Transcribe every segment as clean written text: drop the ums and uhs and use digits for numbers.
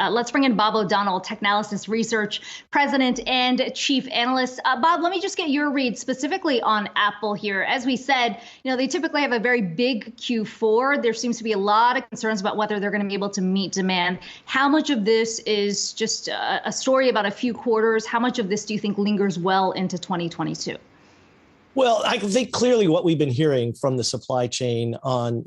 Let's bring in Bob O'Donnell, Technalysis Research President and Chief Analyst. Bob, let me just get your read specifically on Apple here. As we said, they typically have a very big Q4. There seems to be a lot of concerns about whether they're going to be able to meet demand. How much of this is just a story about a few quarters? How much of this do you think lingers well into 2022? Well, I think clearly what we've been hearing from the supply chain on,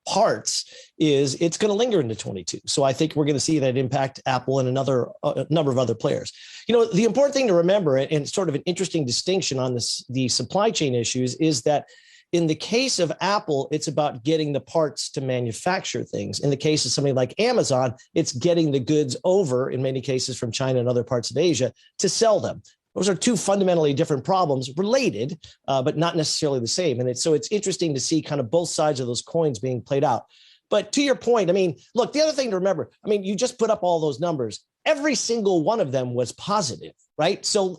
parts is it's going to linger into 22. So I think we're going to see that impact Apple and a number of other players. The important thing to remember, and sort of an interesting distinction on the supply chain issues, is that in the case of Apple, it's about getting the parts to manufacture things. In the case of something like Amazon, it's getting the goods over, in many cases from China and other parts of Asia, to sell them. Those are two fundamentally different problems, related, but not necessarily the same. And so it's interesting to see kind of both sides of those coins being played out. But to your point, look, the other thing to remember, you just put up all those numbers. Every single one of them was positive, right? So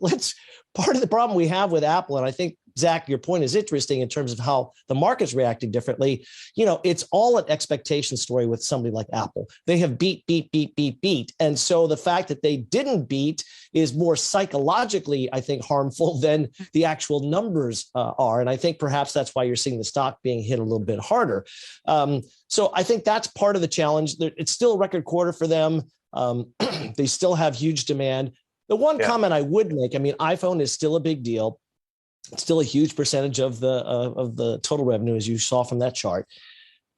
part of the problem we have with Apple, and I think, Zach, your point is interesting in terms of how the market's reacting differently. It's all an expectation story with somebody like Apple. They have beat. And so the fact that they didn't beat is more psychologically, I think, harmful than the actual numbers are. And I think perhaps that's why you're seeing the stock being hit a little bit harder. So I think that's part of the challenge. It's still a record quarter for them. They still have huge demand. The one comment I would make, iPhone is still a big deal. It's still a huge percentage of the total revenue, as you saw from that chart.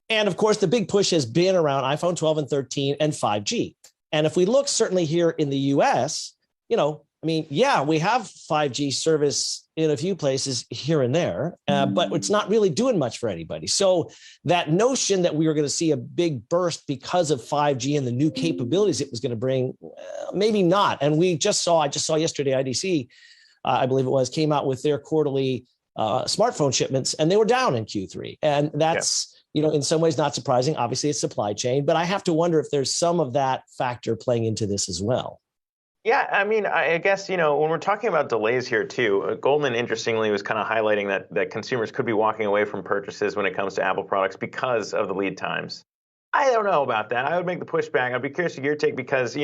And of course, the big push has been around iPhone 12 and 13 and 5G. And if we look certainly here in the US, we have 5G service in a few places here and there, but it's not really doing much for anybody. So that notion that we were going to see a big burst because of 5G and the new capabilities it was going to bring, maybe not. And I just saw yesterday, IDC, I believe it was, came out with their quarterly smartphone shipments, and they were down in Q3. And that's, in some ways not surprising. Obviously, it's supply chain, but I have to wonder if there's some of that factor playing into this as well. Yeah, I guess, when we're talking about delays here too, Goldman, interestingly, was kind of highlighting that consumers could be walking away from purchases when it comes to Apple products because of the lead times. I don't know about that. I would make the pushback. I'd be curious to your take because,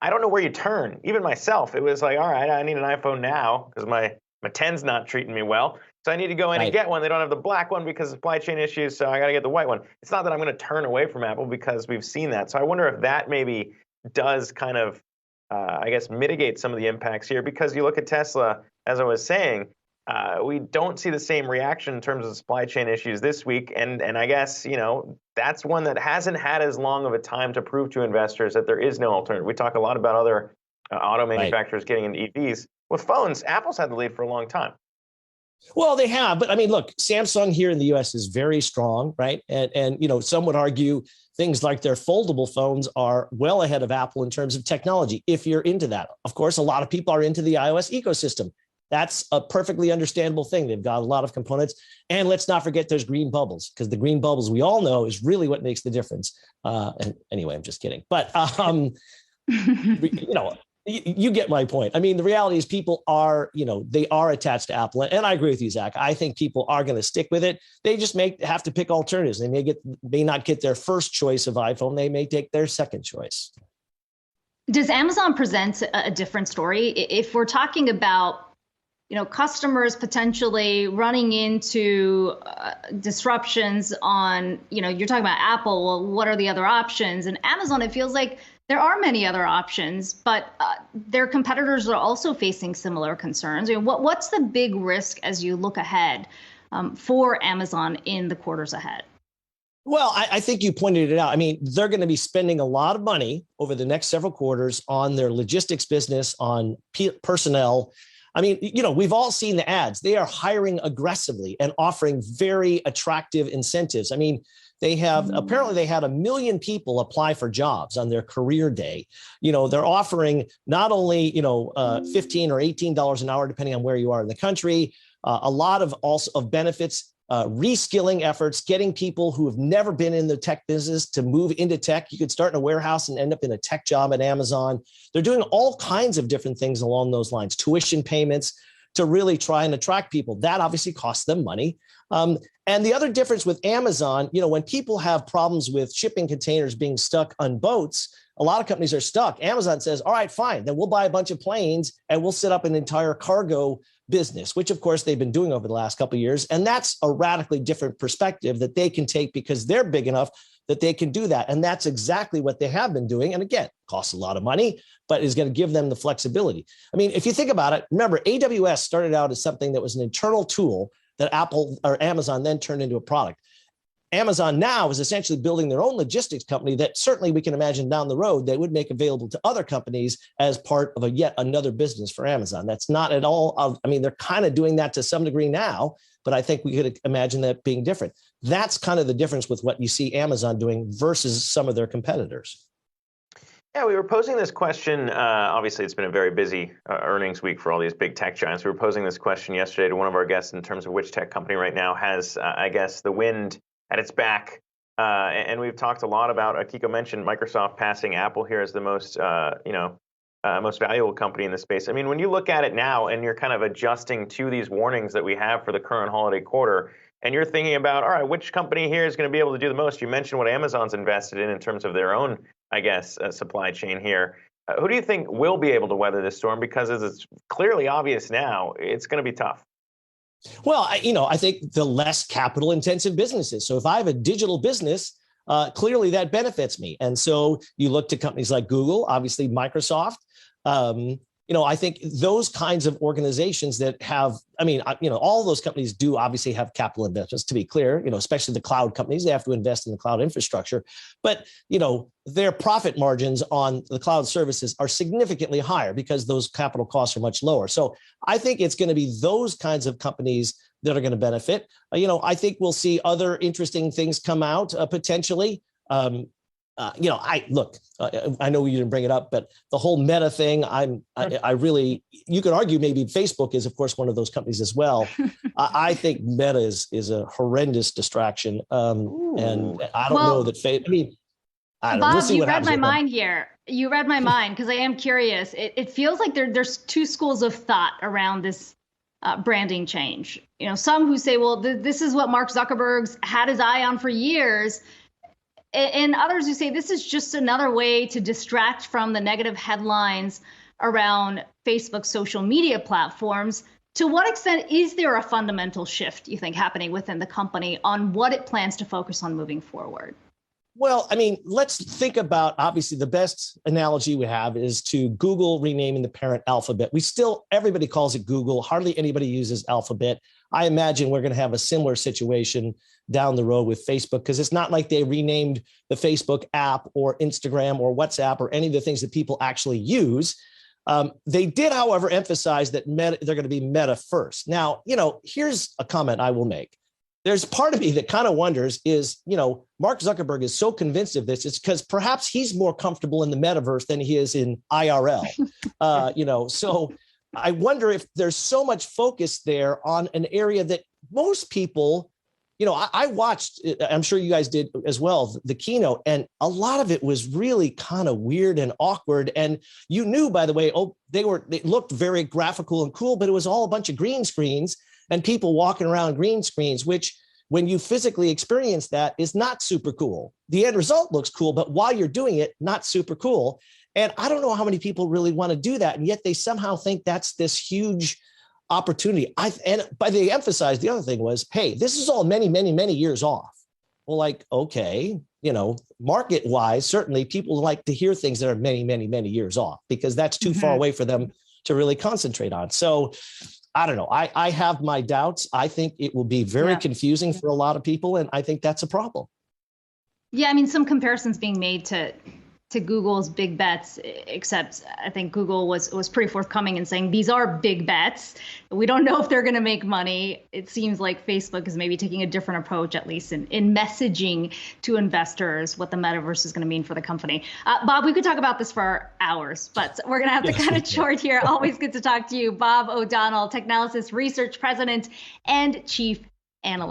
I don't know where you turn. Even myself, it was like, all right, I need an iPhone now because my 10's not treating me well. So I need to go in and get one. They don't have the black one because of supply chain issues, so I got to get the white one. It's not that I'm going to turn away from Apple because we've seen that. So I wonder if that maybe does kind of, mitigate some of the impacts here because you look at Tesla, as I was saying, we don't see the same reaction in terms of supply chain issues this week. And I guess, that's one that hasn't had as long of a time to prove to investors that there is no alternative. We talk a lot about other auto manufacturers getting into EVs. With phones, Apple's had the lead for a long time. Well, they have. But look, Samsung here in the U.S. is very strong, right? And some would argue things like their foldable phones are well ahead of Apple in terms of technology, if you're into that. Of course, a lot of people are into the iOS ecosystem. That's a perfectly understandable thing. They've got a lot of components. And let's not forget there's green bubbles, because the green bubbles we all know is really what makes the difference. And anyway, I'm just kidding. But, you get my point. The reality is people are, they are attached to Apple. And I agree with you, Zach. I think people are going to stick with it. They just have to pick alternatives. They may not get their first choice of iPhone. They may take their second choice. Does Amazon present a different story? If we're talking about customers potentially running into disruptions on, you're talking about Apple, well, what are the other options? And Amazon, it feels like there are many other options, but their competitors are also facing similar concerns. What's the big risk as you look ahead for Amazon in the quarters ahead? Well, I think you pointed it out. They're going to be spending a lot of money over the next several quarters on their logistics business, on personnel. We've all seen the ads. They are hiring aggressively and offering very attractive incentives. Apparently they had 1 million people apply for jobs on their career day. They're offering not only, $15 or $18 an hour, depending on where you are in the country, a lot of benefits, reskilling efforts, getting people who have never been in the tech business to move into tech. You could start in a warehouse and end up in a tech job at Amazon. They're doing all kinds of different things along those lines, tuition payments to really try and attract people. That obviously costs them money. And the other difference with Amazon, when people have problems with shipping containers being stuck on boats, a lot of companies are stuck. Amazon says, all right, fine, then we'll buy a bunch of planes and we'll set up an entire cargo business, which of course they've been doing over the last couple of years. And that's a radically different perspective that they can take because they're big enough that they can do that. And that's exactly what they have been doing. And again, costs a lot of money, but is going to give them the flexibility. I mean, if you think about it, remember, AWS started out as something that was an internal tool that Apple or Amazon then turned into a product. Amazon now is essentially building their own logistics company that certainly we can imagine down the road they would make available to other companies as part of yet another business for Amazon. That's not at all. I mean, they're kind of doing that to some degree now, but I think we could imagine that being different. That's kind of the difference with what you see Amazon doing versus some of their competitors. Yeah, we were posing this question. Obviously, it's been a very busy earnings week for all these big tech giants. We were posing this question yesterday to one of our guests in terms of which tech company right now has, I guess, the wind at its back. And we've talked a lot about, Akiko mentioned Microsoft passing Apple here as the most, most valuable company in the space. I mean, when you look at it now and you're kind of adjusting to these warnings that we have for the current holiday quarter, and you're thinking about, all right, which company here is going to be able to do the most? You mentioned what Amazon's invested in terms of their own, I guess, supply chain here. Who do you think will be able to weather this storm? Because as it's clearly obvious now, it's going to be tough. Well, I think the less capital intensive businesses. So if I have a digital business, clearly that benefits me. And so you look to companies like Google, obviously Microsoft. I think those kinds of organizations that have, all those companies do obviously have capital investments, to be clear, especially the cloud companies, they have to invest in the cloud infrastructure. But, their profit margins on the cloud services are significantly higher because those capital costs are much lower. So I think it's going to be those kinds of companies that are going to benefit. I think we'll see other interesting things come out potentially. I know you didn't bring it up, but the whole Meta thing, you could argue maybe Facebook is, of course, one of those companies as well. I think Meta is a horrendous distraction. And I don't know that Bob, you read my mind here. You read my mind because I am curious. It feels like there's two schools of thought around this branding change. Some who say, well, this is what Mark Zuckerberg's had his eye on for years. And others who say this is just another way to distract from the negative headlines around Facebook's social media platforms. To what extent is there a fundamental shift, you think, happening within the company on what it plans to focus on moving forward? Well, let's think about, obviously, the best analogy we have is to Google renaming the parent Alphabet. Everybody calls it Google. Hardly anybody uses Alphabet. I imagine we're going to have a similar situation down the road with Facebook, because it's not like they renamed the Facebook app or Instagram or WhatsApp or any of the things that people actually use. They did, however, emphasize that they're going to be Meta first. Now, here's a comment I will make. There's part of me that kind of wonders is, Mark Zuckerberg is so convinced of this, it's because perhaps he's more comfortable in the metaverse than he is in IRL. So I wonder if there's so much focus there on an area that most people, I watched, I'm sure you guys did as well, the keynote, and a lot of it was really kind of weird and awkward. And you knew, by the way, they looked very graphical and cool, but it was all a bunch of green screens and people walking around green screens, which when you physically experience that is not super cool. The end result looks cool, but while you're doing it, not super cool. And I don't know how many people really want to do that. And yet they somehow think that's this huge opportunity. But they emphasized the other thing was, hey, this is all many, many, many years off. Well, okay, market wise, certainly people like to hear things that are many, many, many years off because that's too far away for them to really concentrate on. So I don't know. I have my doubts. I think it will be very confusing for a lot of people. And I think that's a problem. Yeah, some comparisons being made to Google's big bets, except I think Google was pretty forthcoming in saying these are big bets. We don't know if they're going to make money. It seems like Facebook is maybe taking a different approach, at least in messaging to investors what the metaverse is going to mean for the company. Bob, we could talk about this for hours, but we're going to have to cut it short here. Always good to talk to you. Bob O'Donnell, Technalysis Research President and Chief Analyst.